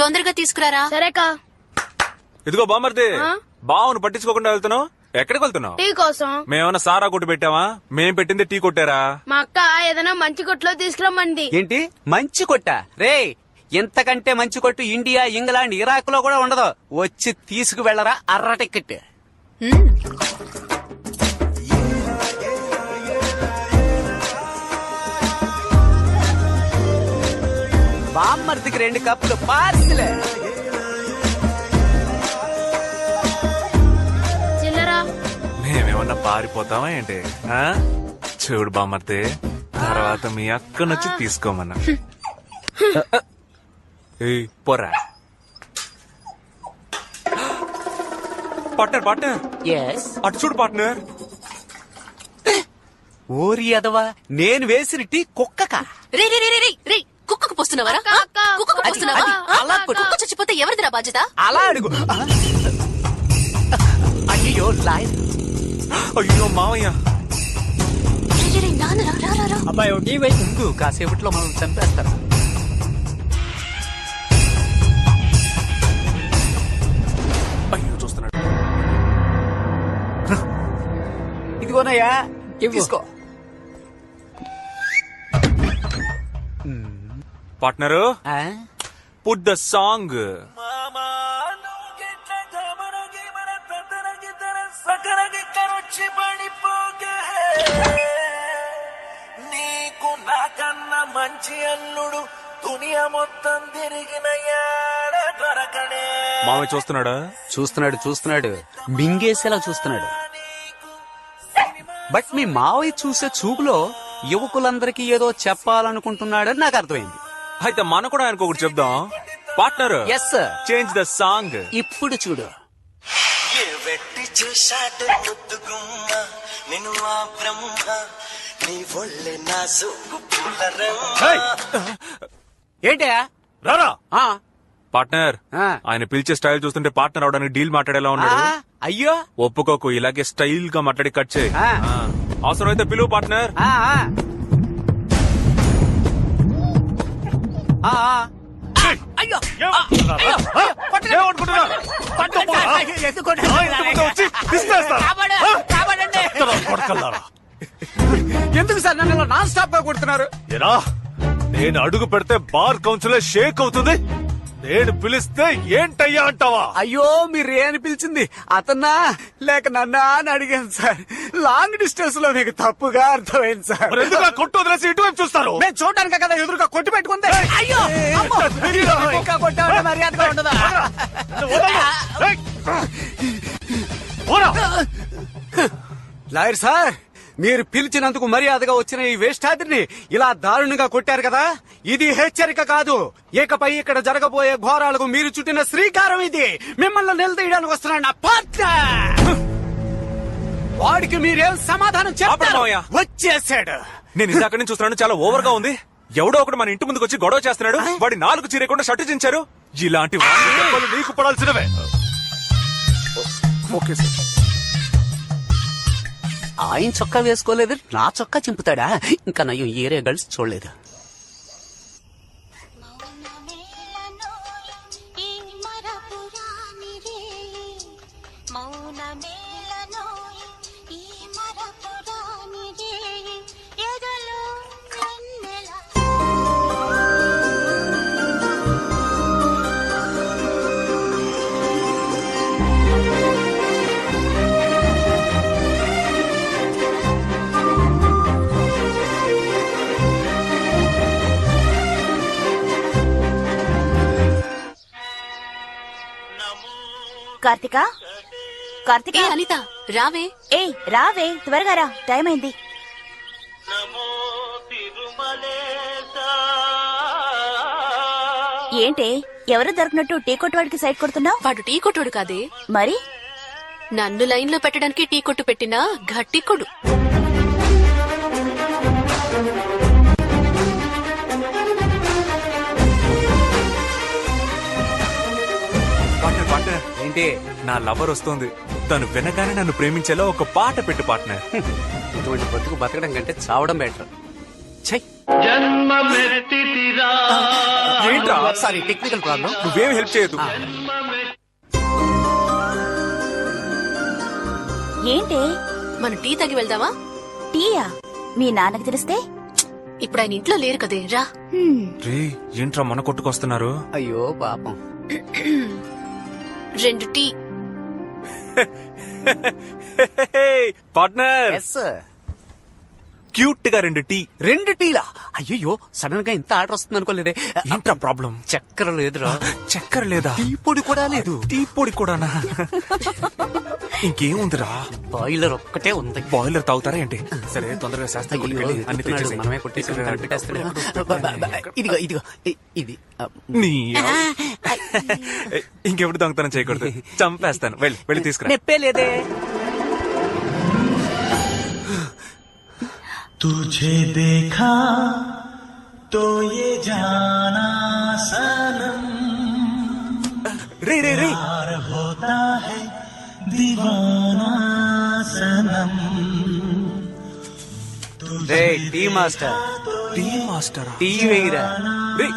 తొందరగా తీసుకురారా. సరేకా. ఇదిగో బామర్ది, బావును పట్టించుకోకుండా వెళ్తున్నావు. ఎక్కడికి వెళ్తున్నావు? టీ కోసం. మేమన్నా సారా కొట్టు పెట్టావా? మేం పెట్టింది టీ కొట్టారా? మా అక్క ఏదైనా మంచి కొట్లో తీసుకురమ్మంది. ఏంటి మంచి కొట్ట? రే, ఇంతకంటే మంచి కొట్టు ఇండియా, ఇంగ్లాండ్, ఇరాక్ లో కూడా ఉండదు. వచ్చి తీసుకు వెళ్లరా అర్ర టికెట్. బామ్మర్దికి 2 కప్పులు పార్సిలే. చిల్లరా. మేమేమన్నా పారిపోతావా ఏంటి? ఆ? చూడు బామర్ది, తర్వాత మీ అక్కనొచ్చి తీసుకోమన్నా. ఏయ్, పోరా. పార్ట్నర్ పార్ట్నర్, అటు చూడు పార్ట్నర్. ఓరి అదవా, నేను వేసిన టీ కుక్కకా? రే రే రే రే రే, కుక్కకు పోస్తున్నావరా? కుక్కకు పోస్తున్నావా? అలా కొట్టు. కుక్క చచ్చిపోతే ఎవరిదిరా బాధ్యత? అలా అడుగు. అయ్యో లాయ్. అయ్యో మావయ్య. రే, రే, రే, నాన్నరా, రా, రా, రా. అబ్బాయి టీ వేసి ముందు కాసేపట్లో మనం చంపేస్తారు. అయ్యో చూస్తున్నాడు. ఇదిగోనయ్యా, తీసుకో. Partner, put the song. నీకు నాకన్నా మంచి అల్లుడు దునియా మొత్తం తిరిగిన దొరకనే. మావయ్య చూస్తున్నాడా? చూస్తున్నాడు మింగేసేలా చూస్తున్నాడు. బట్ మీ మావయ్య చూసే చూపులో యువకులందరికీ ఏదో చెప్పాలనుకుంటున్నాడని నాకు అర్థమైంది. అయితే మనం కూడా ఆయనకు ఒకటి చెప్దాం. Partner, yes sir, change the song. ఇప్పుడు చూడు. ఏ వెట్టి చేశాడు ముద్దుగుమ్మ నిన్ను ఆ బ్రహ్మ నీ ఒళ్ళే నా సూకు ఏంటా రారా. ఆ, పార్ట్నర్, ఆ. ఆయన పిలిచే స్టైల్ చూస్తుంటే పార్ట్నర్ అవడానికి డీల్ మాట్లాడేలా ఉన్నాడు. ఆ, అయ్యో. ఒప్పుకోకు, ఇలాగే స్టైల్ గా మాట్లాడి కట్ చేయి. ఆ. అవసరం అయితే పిలువు పార్ట్నర్. ఆ, ఆ. ఆ, ఆ. అయ్యో. ఎందుకు సార్ నన్ను నాన్ స్టాప్ గా కొడుతున్నారు? ఎరా, నేను అడుగు పెడితే బార్ కౌన్సిలర్ షేక్ అవుతుంది. నేను పిలిస్తే ఏంటయ్యా అంటావా? అయ్యో, మీరు అని పిలిచింది అతన్నా లేక నన్నా అని అడిగాను సార్. లాంగ్ డిస్టెన్స్ లో మీకు తప్పుగా అర్థమైంది సార్. ఎందుకు కొట్టు వదిలేసి ఇటువైపు చూస్తారు? మేము చూడడానికి కదా ఎదురుగా కొట్టి పెట్టుకుంది. అయ్యో, అమ్మో. అయ్యో, ఇంకా కొట్టామంటే మర్యాదగా ఉండదా? లాయర్ సార్, మీరు పిలిచినందుకు మర్యాదగా వచ్చిన ఈ వేష్టాద్రిని ఇలా దారుణంగా కొట్టారు కదా, ఇది హెచ్చరిక కాదు. ఇకపై ఇక్కడ జరగబోయే ఘోరాలకు మీరు చుట్టిన శ్రీకారం ఇది. మిమ్మల్ని నిలదీయడానికి వస్తున్నాడు నా పార్ట్నర్. వాడికి మీరేం సమాధానం చెప్పారు? వచ్చేసాడు. నేను ఇందాక నుంచి చూస్తున్నాను, చాలా ఓవర్ గా ఉంది. ఎవడో ఒకడు మన ఇంటి ముందుకు వచ్చి గొడవ చేస్తున్నాడు. వాడి 4 చీరకుండా షర్టు చించారు. ఇలాంటి వాళ్ళు నీకు పడాల్సినవే. Okay sir. ఆయన చొక్కా వేసుకోలేదు, నా చొక్కా చింపుతాడా? ఇంకా నయ్యం ఏరే గర్ల్స్ చూడలేదు. కార్తిక, కార్తిక. అనిత రావే. ఏ రావే, త్వరగా రా, టైం అయింది. ఏంటే ఎవరు దొరికినట్టు టీ కొట్టువాడికి సైడ్ కొడుతున్నావు? వాడు టీ కొట్టుడు కాదే, మరి నన్ను లైన్ లో పెట్టడానికి టీ కొట్టు పెట్టినా గట్టి కొడు. ఏంటి? నా లవర్ వస్తుంది. తను వినగానే నన్ను ప్రేమించేలా ఒక పాట పెట్టు పార్ట్నర్. ఇటువంటి బతుకు బతకడం కంటే చావడం బెటర్. చెయ్. ఏంట్రా సారీ టెక్నికల్ ప్రాబ్లం. నువ్వేం హెల్ప్ చేయదు. ఏంటి మన టీ తాగి వెళ్దామా? టీయా? మీ నాన్నకి తెలిస్తే? ఇప్పుడు ఆయన ఇంట్లో లేరు కదే, రా. రే ఏంట్రా మన కొట్టుకొస్తున్నారు? అయ్యో పాపం. 2 టీ. పార్ట్నర్ క్యూట్ గా 2 టీ. 2 టీలా? అయ్యో సడన్ గా ఇంత ఆర్డర్ వస్తుంది అనుకోలేదే. ఏంట్రా ప్రాబ్లం? చక్కెర లేదురా. చక్కెర లేదా? టీ పొడి కూడా లేదు. టీ పొడి కూడానా? ఇంకేముందిరా? బాయిలర్ ఒక్కటే ఉంది. బాయిలర్ తాగుతారా ఏంటి? సరే తొందరగా శాస్త్రి అయ్యో, కొట్టుకెళ్ళి అన్ని చెప్తున్నాడు, తెచ్చేసేయ్. మనమే కొట్టేసి పెట్టేస్తాడు. ఇదిగో ఇదిగో ఇది నీ ఇంకెప్పుడు దొంగతనం చేయకూడదు, చంపేస్తాను. వెళ్ళి తీసుకురా. నెప్పే లేదే. तुझे देखा तो ये जाना सनम రే प्यार होता है दीवाना सनम రే టీ మాస్టర్, టీ మాస్టరా? టీ వేయరా. రే,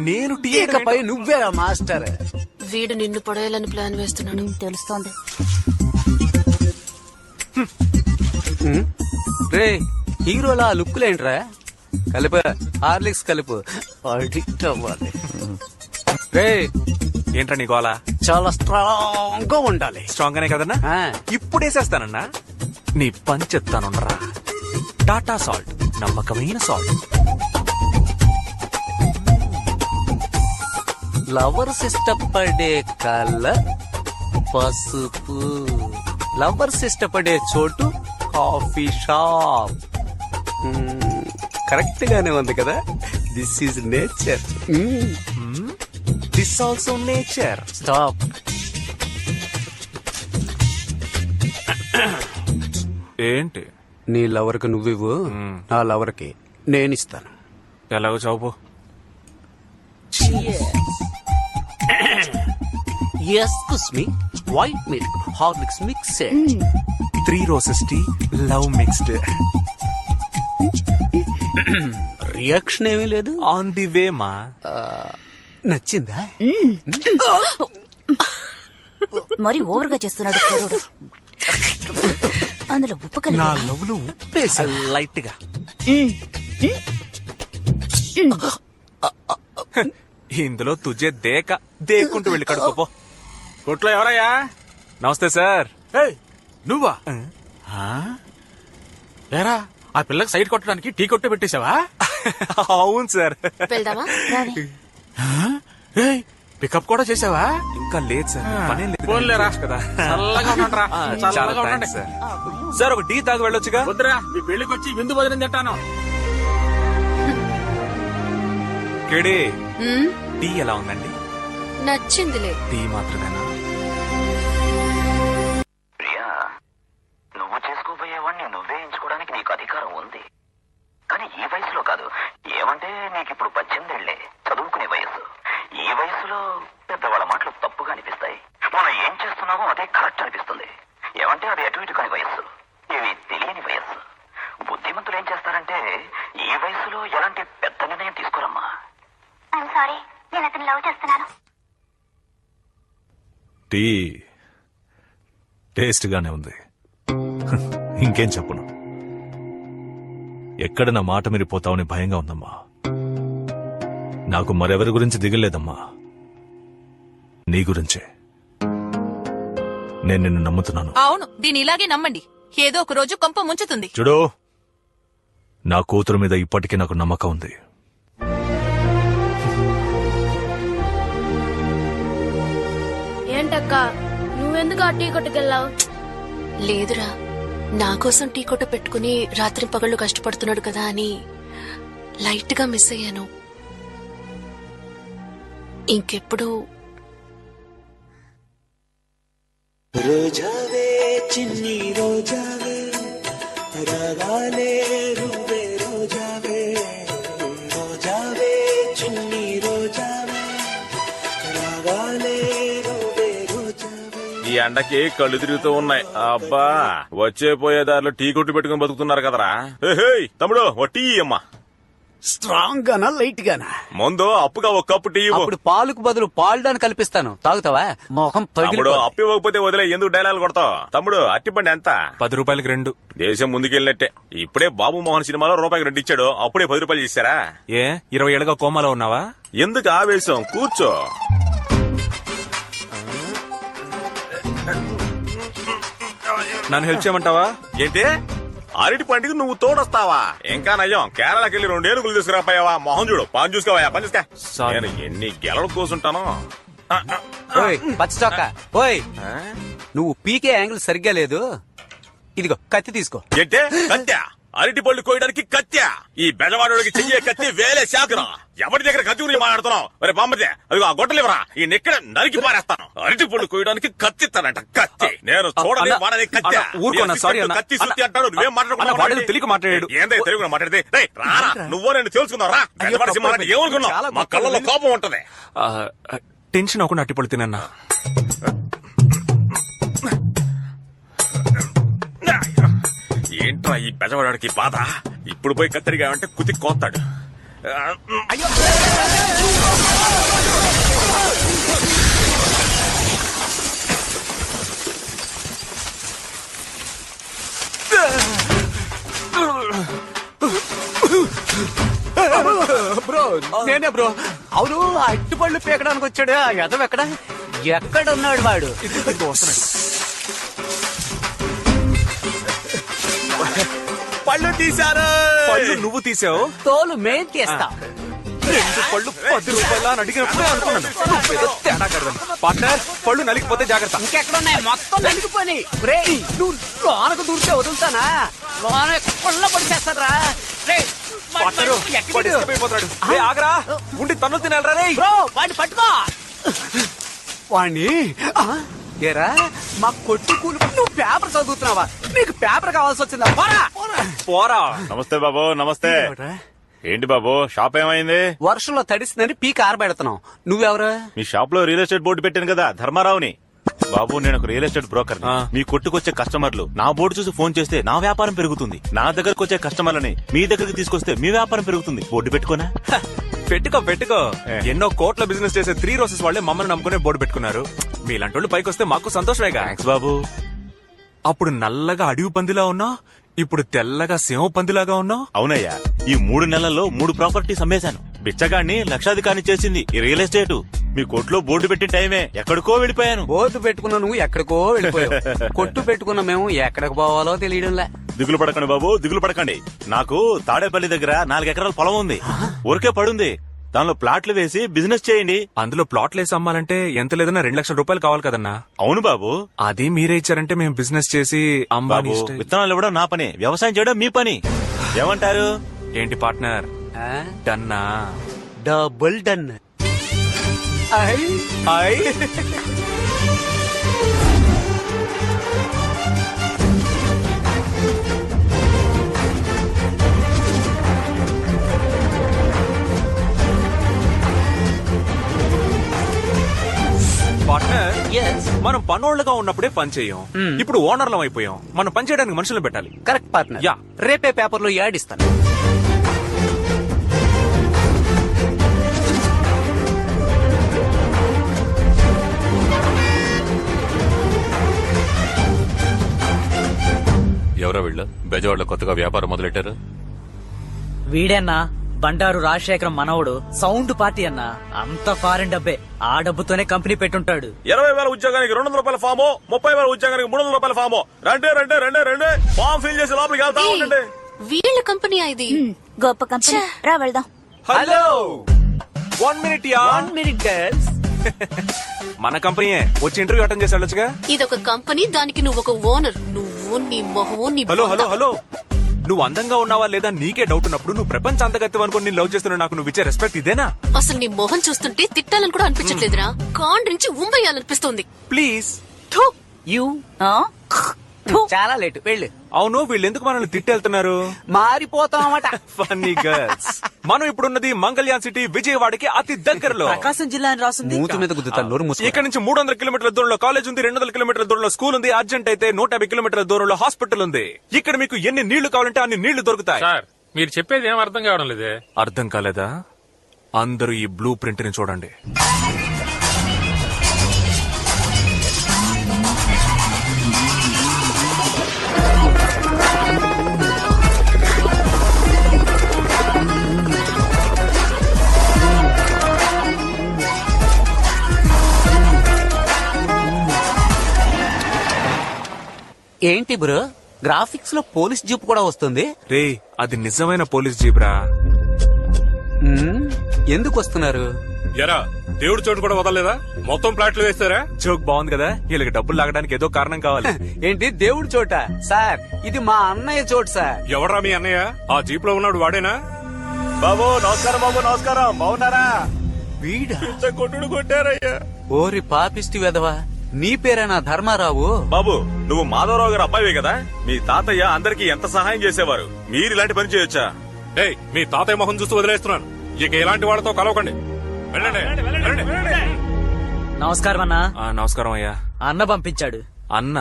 నేను టీ ఇకపై నువ్వేరా మాస్టర్. వీడు నిన్ను పడేయాలని ప్లాన్ వేస్తున్నాడు. తెలుస్తోంది. రే హీరోలా లుక్కులేంట్రా? కలిప హార్లిక్స్ కలుపు, అడిక్ట్ అవ్వాలి. రే ఏంట్రా నీ గోలా? చాలా స్ట్రాంగ్ గా ఉండాలి. స్ట్రాంగ్ గానే కదన్నా? ఆ. ఇప్పుడు వేసేస్తానన్నా. నీ పని చెప్తానున్నరా. టాటా సాల్ట్, నమ్మకమైన సాల్ట్. లవర్స్ ఇష్టపడే కలర్ పసుపు. లవర్స్ ఇష్టపడే చోటు కాఫీ షాప్. కరెక్ట్ గానే ఉంది కదా. This is nature. This also nature. Stop. ఏంటి? నీ లవర్ కి నువ్వివ్వు, నా లవర్ కి నేనిస్తాను. ఎలాగో చౌపు. Excuse me, white milk Horlicks mixed. 3 roses tea, love mixed. Reaction ఏమీ లేదు. ఆన్ ది వే మా. నచ్చిందా? మరి ఓవర్ గా చేస్తున్నాడు కుర్రోడు. అందులో ఉప్పు కలిపి. నా లవ్ లో ఉప్పేసా లైట్ గా. ఇందులో తుజే దేకుంటూ వెళ్ళి కడుకోపో. కొట్లో ఎవరయ్యా? నమస్తే సార్. నువ్వా? ఏరా ఆ పిల్లకి సైడ్ కొట్టడానికి టీ కొట్టు పెట్టేశావా? అవును సార్. వెళ్దామా? రావే. పికప్ కూడా చేసావా? ఇంకా లేదు సార్, పనేం లేదు. పోన్లేరా. కదా. చల్లగా ఉండండిరా. చాలా చల్లగా ఉండండి. Thanks sir. సార్ ఒక టీ తాగి వెళ్ళొచ్చుగా? వద్దురా, మీ పెళ్లికి వచ్చి విందు భోజనం తింటాను. కేడి టీ ఎలా ఉందండి? నచ్చిందిలే. టీ మాత్రమేనా? ప్రియా, నువ్వు చేసుకోబోయేవాడిని నువ్వే ఎంచుకోవడానికి నీకు అధికారం ఉంది. కానీ ఈ వయసులో కాదు. ఏమంటే నీకిప్పుడు 18 ఏళ్లే, చదువుకునే వయసు. ఈ వయసులో పెద్దవాళ్ళ మాటలు తప్పుగా అనిపిస్తాయి. మనం ఏం చేస్తున్నామో అదే కరెక్ట్ అనిపిస్తుంది. ఏమంటే అది అటు ఇటు కాని వయస్సు, ఇవి తెలియని వయస్సు. బుద్ధిమంతులు ఏం చేస్తారంటే ఈ వయసులో ఎలాంటి పెద్ద నిర్ణయం తీసుకోరమ్మా. సారీ, నేను అతను లవ్ చేస్తున్నాను. టీ టేస్ట్ గానే ఉంది. ఇంకేం చెప్పను. ఎక్కడ నా మాట మీరిపోతావని భయంగా ఉందమ్మా. నాకు మరెవరి గురించి దిగలేదమ్మా, నీ గురించే. నేను నిన్ను నమ్ముతున్నాను. అవును, దీని ఇలాగే నమ్మండి. ఏదో ఒక రోజు కొంప ముంచుతుంది. చూడు, నా కూతురు మీద ఇప్పటికీ నాకు నమ్మకం ఉంది. ఏంటక్క, నువ్వెందుకు ఆ టీ కొట్టుకెళ్ళావు? లేదురా, నా కోసం టీ కొట్టు పెట్టుకుని రాత్రి పగళ్ళు కష్టపడుతున్నాడు కదా అని లైట్ గా మిస్ అయ్యాను. ఇంకెప్పుడు రోజావే చిన్ని రోజావే రాగాలే రువే రోజావే రోజావే చిన్ని రోజావే రాగాలే రువే రోజావే. ఈ ఎండకి కళ్ళు తిరుగుతూ ఉన్నాయి. అబ్బా, వచ్చే పోయే దారిలో టీ కొట్టు పెట్టుకుని బతుకుతున్నారు కదరా. తమ్ముడు ఓ టీ అమ్మా. స్ట్రాంగ్ గానా లైట్ గానా? ముందు అప్పుగా ఒక కప్పు టీ ఇవ్వు. అప్పుడు పాలుకు బదులు పాల్డాన్ని కల్పిస్తాను, తాగుతావా? మొహం తమ్ముడు అప్పు ఇవ్వకపోతే వదిలే, ఎందుకు డైలాగ్ కొడతావు? తమ్ముడు అట్టిపండి ఎంత? 10 రూపాయలకి 2. దేశం ముందుకెళ్ళినట్టే. ఇప్పుడే బాబు మోహన్ సినిమాలో రూపాయికి 2 ఇచ్చాడు, అప్పుడే 10 రూపాయలు చేశారా? ఏ 20 ఏళ్ళగా కోమాలో ఉన్నావా? ఎందుకు ఆవేశం, కూర్చో. నన్ను హెల్ప్ చేయమంటావా? ఏంటి అరటి పండుగ నువ్వు తోడొస్తావా? ఇంకా నయ్యం, కేరళకి వెళ్ళి 2 ఏనుగులు తీసుకురాపోయావా? మొహం చూడు, పని చూసుకోవా, పని చూసుకో. Sorry. నేను ఎన్ని గెలలు కూర్చుంటాను. ఓయ్ పచ్చ చొక్క, ఓయ్ నువ్వు పీకే యాంగిల్ సరిగ్గా లేదు. ఇదిగో కత్తి తీసుకో. ఏంటే కత్యా? అరటి పళ్ళు కోయడానికి కత్యా? ఈ బెజవాడోడికి చెయ్యే కత్తి వేలే శాఖరా. ఎవరి దగ్గర కత్తి గురించి మాట్లాడుతున్నావు? మరి బామ్మదే, అదిగో ఆ గొట్టలివరా, ఈ నెక్కడ నరికి పారేస్తాను. అరటి పళ్ళు కోయడానికి కత్తి తనంట, కత్తి. నేను చూడని వాడని కత్తి. ఊరుకోన్నా, సారీ అన్న. కత్తి సుత్తి అంటాడు, నువ్వేం మాట్లాడుకున్నావు? తెలియక మాట్లాడాడు. ఏందే తెలుగు మాట్లాడితే? రేయ్, రారా, నువ్వో నేను తెలుసుకున్నావు రా. బెజవాడ సింహాన్ని ఏమనుకున్నావు? మా కళ్ళలో కోపం ఉంటది. టెన్షన్ అవ్వకుండా అట్టిపళ్ళు తినన్నా. ఏంట్రా ఈ బెజవాడికి బాధ? ఇప్పుడు పోయి కత్తిరిగా అంటే కుతి కోస్తాడు. బ్రో నేనే బ్రో. అవును, అట్టుపళ్ళు పీకడానికి వచ్చాడు ఆ యదవ ఎక్కడున్నాడు వాడు? పళ్ళు తీశారు. పళ్ళు నువ్వు తీసావు, తోలు మేం తీస్తా. 2 పళ్ళు 10 రూపాయలు అని అడిగినప్పుడే అనుకున్నాను నువ్వేదో తేడా కడదని. పార్ట్నర్, పళ్ళు నలిగిపోతే జాగ్రత్త. ఇంకెక్కడున్నాయి? మొత్తం నలిగిపోయి. నువ్వు లోనకు దూరితే వదులుతానా? లోన కొల్ల పడిచేస్తారా? పార్ట్నరు, వాడు escape అయిపోతున్నాడు. ఏ, ఆగరా, ఉండి తన్నులు తినాలరా రే. బ్రో వాడిని పట్టుకో. వాణ్ణి ఏరా మా కొట్టు కూలి. నువ్వు పేపర్ చదువుతున్నావా? నీకు పేపర్ కావాల్సి వచ్చిందా? పోరా. నమస్తే బాబు. నమస్తే. ఏంటి బాబు, షాప్ ఏమైంది? వర్షంలో తడిసిందని పీక ఆరబెడుతున్నావు. నువ్వెవరు? మీ షాప్ లో రియల్ ఎస్టేట్ బోర్డు పెట్టాను కదా, ధర్మారావుని. బాబు, నేను ఒక రియల్ ఎస్టేట్ బ్రోకర్. మీ కొట్టుకొచ్చే కస్టమర్లు నా బోర్డు చూసి ఫోన్ చేస్తే నా వ్యాపారం పెరుగుతుంది. నా దగ్గరకు వచ్చే కస్టమర్లని మీ దగ్గరికి తీసుకొస్తే మీ వ్యాపారం పెరుగుతుంది. బోర్డు పెట్టుకోనా? పెట్టుకో. ఎన్నో కోట్ల బిజినెస్ చేసే 3 రోజెస్ వాళ్ళే మమ్మల్ని నమ్ముకునే బోర్డు పెట్టుకున్నారు. మీలాంటి వాళ్ళు పైకి వస్తే మాకు సంతోషమేగా. థాంక్స్ బాబు. అప్పుడు నల్లగా అడవి పందిలా ఉన్నా, ఇప్పుడు తెల్లగా సింహ పందిలాగా ఉన్నావు. అవునయ్యా, ఈ 3 నెలల్లో 3 ప్రాపర్టీస్ అమ్మేశాను. బిచ్చగాన్ని లక్షాధికారిని చేసింది ఈ రియల్ ఎస్టేట్. మీ కొట్లో బోర్డు పెట్టిన టైమే ఎక్కడికో వెళ్ళిపోయాను. బోర్డు పెట్టుకున్నా నువ్వు ఎక్కడికో వెళ్ళిపోయావు. కొట్టు పెట్టుకున్న మేము ఎక్కడికి పోవాలో తెలియడంలే. దిగులు పడకండి బాబు, దిగులు పడకండి. నాకు తాడేపల్లి దగ్గర 4 ఎకరాల పొలం ఉంది, ఊరికే పడుంది. దానిలో ప్లాట్లు వేసి బిజినెస్ చేయండి. అందులో ప్లాట్లు వేసి అమ్మాలంటే ఎంత లేదన్నా 2 లక్షల రూపాయలు కావాలి కదన్నా. అవును బాబు. అది మీరే ఇచ్చారంటే మేము బిజినెస్ చేసి బాబు, విత్తనాలు ఇవ్వడం నా పని, వ్యవసాయం చేయడం మీ పని. ఏమంటారు? ఏంటి పార్ట్నర్, డన్నా? Double done. పార్ట్నర్, మనం పనోళ్ళగా ఉన్నప్పుడే పని చేయం. ఇప్పుడు ఓనర్లం అయిపోయాం. మనం పని చేయడానికి మనుషులను పెట్టాలి. Correct partner. యా. రేపే పేపర్లో యాడ్ ఇస్తాను. ఎవరో వీళ్ళు బెజవాడలో కొత్తగా వ్యాపారం మొదలెట్టారు? వీడన్నా బండారు రాజశేఖరం మనవడు. సౌండ్ పార్టీ అన్నా. అంత ఫారెన్ డబ్బే. ఆ డబ్బుతోనే కంపెనీ పెట్టుంటాడు. 20,000 ఉద్యోగానికి 200 రూపాయల ఫాము, 30,000 ఉద్యోగానికి 300 రూపాయల ఫాము. రండి ఫామ్ ఫిల్ చేసి లోపలికి వెళ్తా ఉండండి. వీళ్ళ కంపెనీ ఇది. గొప్ప కంపెనీ. రా వెళ్దాం. Hello, 1 minute yeah. 1 minute girls. మన కంపెనీయే. వచ్చి ఇంటర్వ్యూ అటెండ్ చేసి వెళ్ళొచ్చుగా. ఇదొక కంపెనీ, దానికి నువ్వు ఒక ఓనర్. నువ్వు నీ మొహం నీ హలో, నువ్వు అందంగా ఉన్నావా లేదా నీకే డౌట్ ఉన్నప్పుడు నువ్వు ప్రపంచ అంతగత్యం అనుకుని నేను లవ్ చేస్తున్నా. నాకు నువ్వు ఇచ్చే రెస్పెక్ట్ ఇదేనా? అసలు నీ మొహం చూస్తుంటే తిట్టాలని కూడా అనిపించట్లేదురా. కాండ్రించి ఉమ్మేయాలనిపిస్తుంది. ప్లీజ్. చాలా లేటు, వెళ్ళు. అవును, వీళ్ళు ఎందుకు మనల్ని తిట్టెళ్తున్నారు? మారిపోతామట. Funny girls. మనం ఇప్పుడున్నది మంగళ్యాన్ సిటీ, విజయవాడకి అతి దగ్గరలో. ప్రకాశం జిల్లా అని రాసింది. మూతి మీద గుద్దుతాను, నోరు మూసుకో. ఇక్కడ నుంచి 300 కిలోమీటర్ల దూరంలో కాలేజ్ ఉంది, 200 కిలోమీటర్ల దూరంలో స్కూల్ ఉంది, అర్జెంట్ అయితే 150 కిలోమీటర్ల దూరంలో హాస్పిటల్ ఉంది. ఇక్కడ మీకు ఎన్ని నీళ్లు కావాలంటే అన్ని నీళ్లు దొరుకుతాయి. మీరు చెప్పేది ఏం అర్థం కావడం లేదే. అర్థం కాలేదా? అందరూ ఈ బ్లూ ప్రింట్ ని చూడండి. ఏంటి బ్రో, గ్రాఫిక్స్ లో పోలీస్ జీప్ కూడా వస్తుంది? రే, అది నిజమైన పోలీస్ జీబ్రా. ఎందుకు వస్తున్నారు? ఎరా దేవుడి చోటు కూడా వదలలేదా? మొత్తం ప్లాట్లు వేస్తారా? జోక్ బాగుంది కదా. వీళ్ళకి డబ్బులు లాగడానికి ఏదో కారణం కావాలి. ఏంటి దేవుడి చోట? సార్, ఇది మా అన్నయ్య చోటు సార్. ఎవరా మీ అన్నయ్య? ఆ జీప్ లో ఉన్నాడు వాడేనా? బాబు నమస్కారం, బాబు నమస్కారం. బాగున్నారా? వీడా? కొట్టుడు కొట్టారయ్యా. ఓరి పాపిష్టి వెధవా, నీ పేరేనా ధర్మారావు? బాబు నువ్వు మాధవరావు గారు అబ్బాయివే కదా? మీ తాతయ్య అందరికి ఎంత సహాయం చేసేవారు. మీరు ఇలాంటి పని చేయొచ్చా? ఏయ్, మీ తాతయ్య మొహం చూస్తూ వదిలేస్తున్నాను. ఇక ఇలాంటి వాళ్ళతో కలవకండి. వెళ్ళండి, వెళ్ళండి. నమస్కారం అన్నా. నమస్కారం అయ్యా. అన్న పంపించాడు. అన్న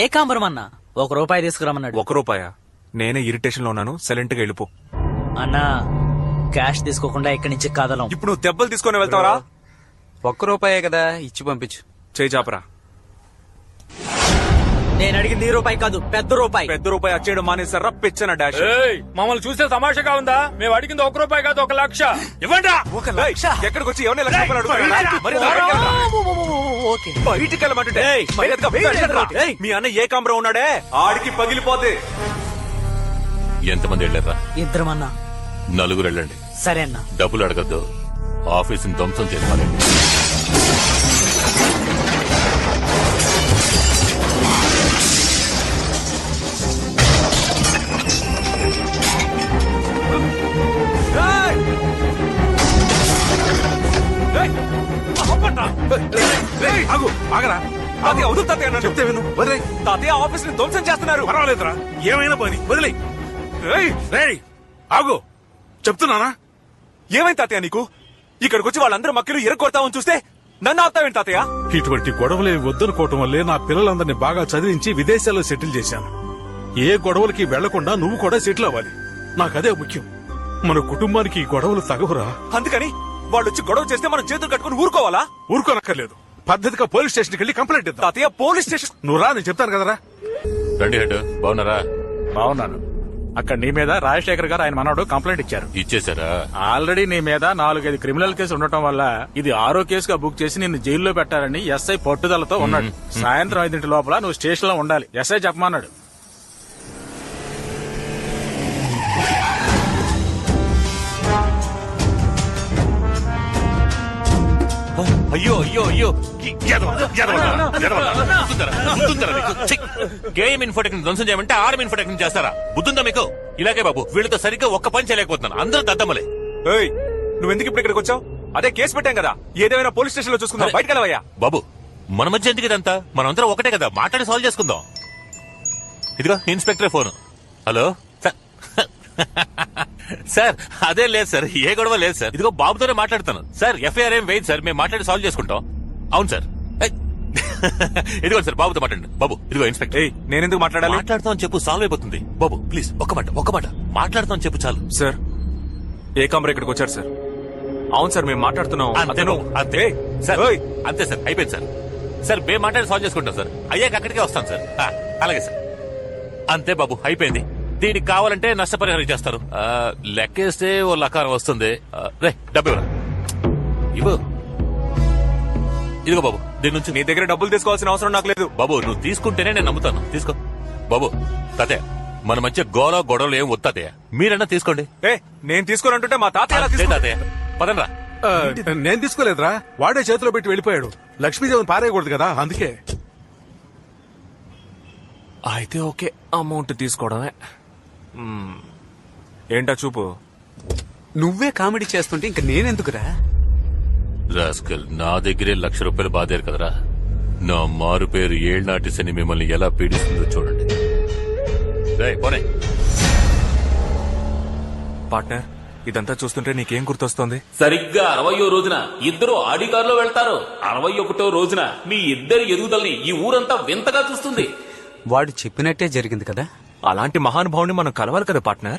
ఏకాంబరం అన్న ₹1 తీసుకురామన్నాడు. ₹1? నేనే ఇరిటేషన్ లో ఉన్నాను, సైలెంట్ గా వెళ్ళిపో. అన్నా, క్యాష్ తీసుకోకుండా ఇక్కడి నుంచి కదలం. ఇప్పుడు నువ్వు దెబ్బలు తీసుకొని వెళ్తావరా? ₹1 కదా, ఇచ్చి పంపించు. చేయి చాపరా. నేను అడిగింది ₹1 కాదు, పెద్ద రూపాయి. పెద్ద రూపాయి వచ్చేయడం మానేసారా? పిచ్చన డాష్. మమ్మల్ని చూస్తే తమాషాగా ఉందా? మేము అడిగింది ₹1 కాదు, 1,00,000 ఇవ్వండి. ఎక్కడికి వచ్చి ఎవరిని లక్ష రూపాయలు అడుగుతున్నారా? బయటికి వెళ్ళమంటుంటే మీ అన్న ఏకాంబరం ఉన్నాడే, ఆడికి పగిలిపోతే. ఎంతమంది వెళ్ళారా? ఇద్దరమన్నా. 4 వెళ్ళండి. సరే అన్న. డబ్బులు అడగద్దు, ఆఫీసుని ధ్వంసం చేసుకోవాలి. చెప్తే విను. తాతయ్య ఆఫీస్ ని ధ్వంసం చేస్తున్నారు. పర్వాలేదురా, ఏమైనా పని వదిలే. ఆగు, చెప్తున్నానా? ఏమైంది తాతయ్య నీకు? ఇక్కడికి వచ్చి వాళ్ళందరూ మక్కలు ఇరగొడతామని చూస్తే నన్ను ఆపుతావేంటి తాతయ్య? ఇటువంటి గొడవలేవి వద్దనుకోవటం వల్లే నా పిల్లలందరినీ బాగా చదివించి విదేశాల్లో సెటిల్ చేశాను. ఏ గొడవలకి వెళ్లకుండా నువ్వు కూడా సెటిల్ అవ్వాలి. నాకదే ముఖ్యం. మన కుటుంబానికి ఈ గొడవలు తగవురా. అందుకని వాళ్ళు వచ్చి గొడవ చేస్తే మనం చేతులు కట్టుకుని ఊరుకోవాలా? ఊరుకోనక్కర్లేదు, పద్ధతిగా పోలీస్ స్టేషన్కి వెళ్ళి కంప్లైంట్ ఇద్దాం. తాతయ్య పోలీస్ స్టేషన్? నువ్వు రా, నేను చెప్తాను కదరా. రండి హెడ్, బాగున్నారా? బాగున్నాను. అక్కడ నీ మీద రాజశేఖర్ గారు ఆయన మనవడు కంప్లైంట్ ఇచ్చారు. ఇచ్చేసారా? ఆల్రెడీ నీ మీద 4-5 క్రిమినల్ కేసు ఉండటం వల్ల ఇది 6వ కేసుగా బుక్ చేసి నిన్ను జైల్లో పెట్టాలని ఎస్ఐ పట్టుదలతో ఉన్నాడు. సాయంత్రం 5 లోపల నువ్వు స్టేషన్ లో ఉండాలి, ఎస్ఐ చెప్పమన్నాడు. అయ్యో అయ్యో అయ్యో, గేమ్ ఇన్ఫోటెక్ని ధ్వంసం చేయమంటే ఆర్మ్ ఇన్ఫోటెక్ని చేస్తారా? బుద్ధుందా మీకు? ఇలాగే బాబు, వీళ్ళతో సరిగ్గా ఒక్క పని చేయలేకపోతున్నాను. అందరూ దద్దమ్మలే. నువ్వెందుకు ఇప్పుడు ఇక్కడికి వచ్చావు? అదే కేసు పెట్టాం కదా, ఏదేమైనా పోలీస్ స్టేషన్ లో చూసుకుందాం. బయటకు వెళ్ళవయ్యా. బాబు, మన మధ్య ఎందుకు ఇదంతా? మనందరం ఒకటే కదా, మాట్లాడి సాల్వ్ చేసుకుందాం. ఇదిగో ఇన్స్పెక్టర్ ఫోన్. హలో సార్, అదే లేదు సార్, ఏ గొడవ లేదు సార్. ఇదిగో బాబుతోనే మాట్లాడుతాను సార్. ఎఫ్ఐఆర్ ఏం వేయదు సార్, మేము మాట్లాడి సాల్వ్ చేసుకుంటాం. అవును సార్. ఇదిగో సార్, బాబుతో మాట్లాడండి. బాబు, ఇదిగో ఇన్స్పెక్టర్. నేనెందుకు మాట్లాడాలి? మాట్లాడుతాం అని చెప్పు, సాల్వ్ అయిపోతుంది. బాబు ప్లీజ్, ఒక్క మాట మాట్లాడుతాం అని చెప్పు చాలు. సార్, ఏకాంబరం ఇక్కడికి వచ్చారు సార్. అవును సార్, మేము మాట్లాడుతున్నాం. అంతే సార్, అంతే సార్, అయిపోయింది సార్. సార్, మేము మాట్లాడి సాల్వ్ చేసుకుంటాం సార్. అయ్యాక అక్కడికే వస్తాం సార్. అలాగే సార్. అంతే బాబు, అయిపోయింది. దీనికి కావాలంటే నష్టపరిహారం చేస్తారు. లెక్కేస్తే ఓ లకారం వస్తుంది. రే, డబ్బు ఇవ్వు. ఇదిగో బాబు, దీని నుంచి. నీ దగ్గర డబ్బులు తీసుకోవాల్సిన అవసరం నాకు లేదు బాబు. నువ్వు తీసుకుంటేనే నేను నమ్ముతాను. తీసుకో బాబు. తాతయ్య, మన మధ్య గొడవలు ఏం వద్దు తాతయ్య, మీరన్నా తీసుకోండి. నేను తీసుకోనంటుంటే మా తాతయ్య తాతయ్య పదండ్రా. నేను తీసుకోలేదురా, వాడే చేతిలో పెట్టి వెళ్ళిపోయాడు. లక్ష్మీదేవిని పారేయకూడదు కదా, అందుకే. అయితే ఓకే, అమౌంట్ తీసుకోవడమే. ఏంటా చూపు? నువ్వే కామెడీ చేస్తుంటే ఇంక నేనెందుకురా? రాస్కల్, నా దగ్గరే ₹1,00,000 బాధారు కదరా. నా మారు పేరు ఏళ్నాటి శని మిమ్మల్ని ఎలా పీడిస్తుందో చూడండి. పోనే పార్ట్నర్, ఇదంతా చూస్తుంటే నీకేం గుర్తొస్తుంది? సరిగ్గా 60వ రోజున ఇద్దరు ఆడి కారులో వెళ్తారు. 61వ రోజున మీ ఇద్దరి ఎదుగుదలని ఈ ఊరంతా వింతగా చూస్తుంది. వాడు చెప్పినట్టే జరిగింది కదా. అలాంటి మహానుభావుని మనం కలవాలి కదా పార్ట్నర్.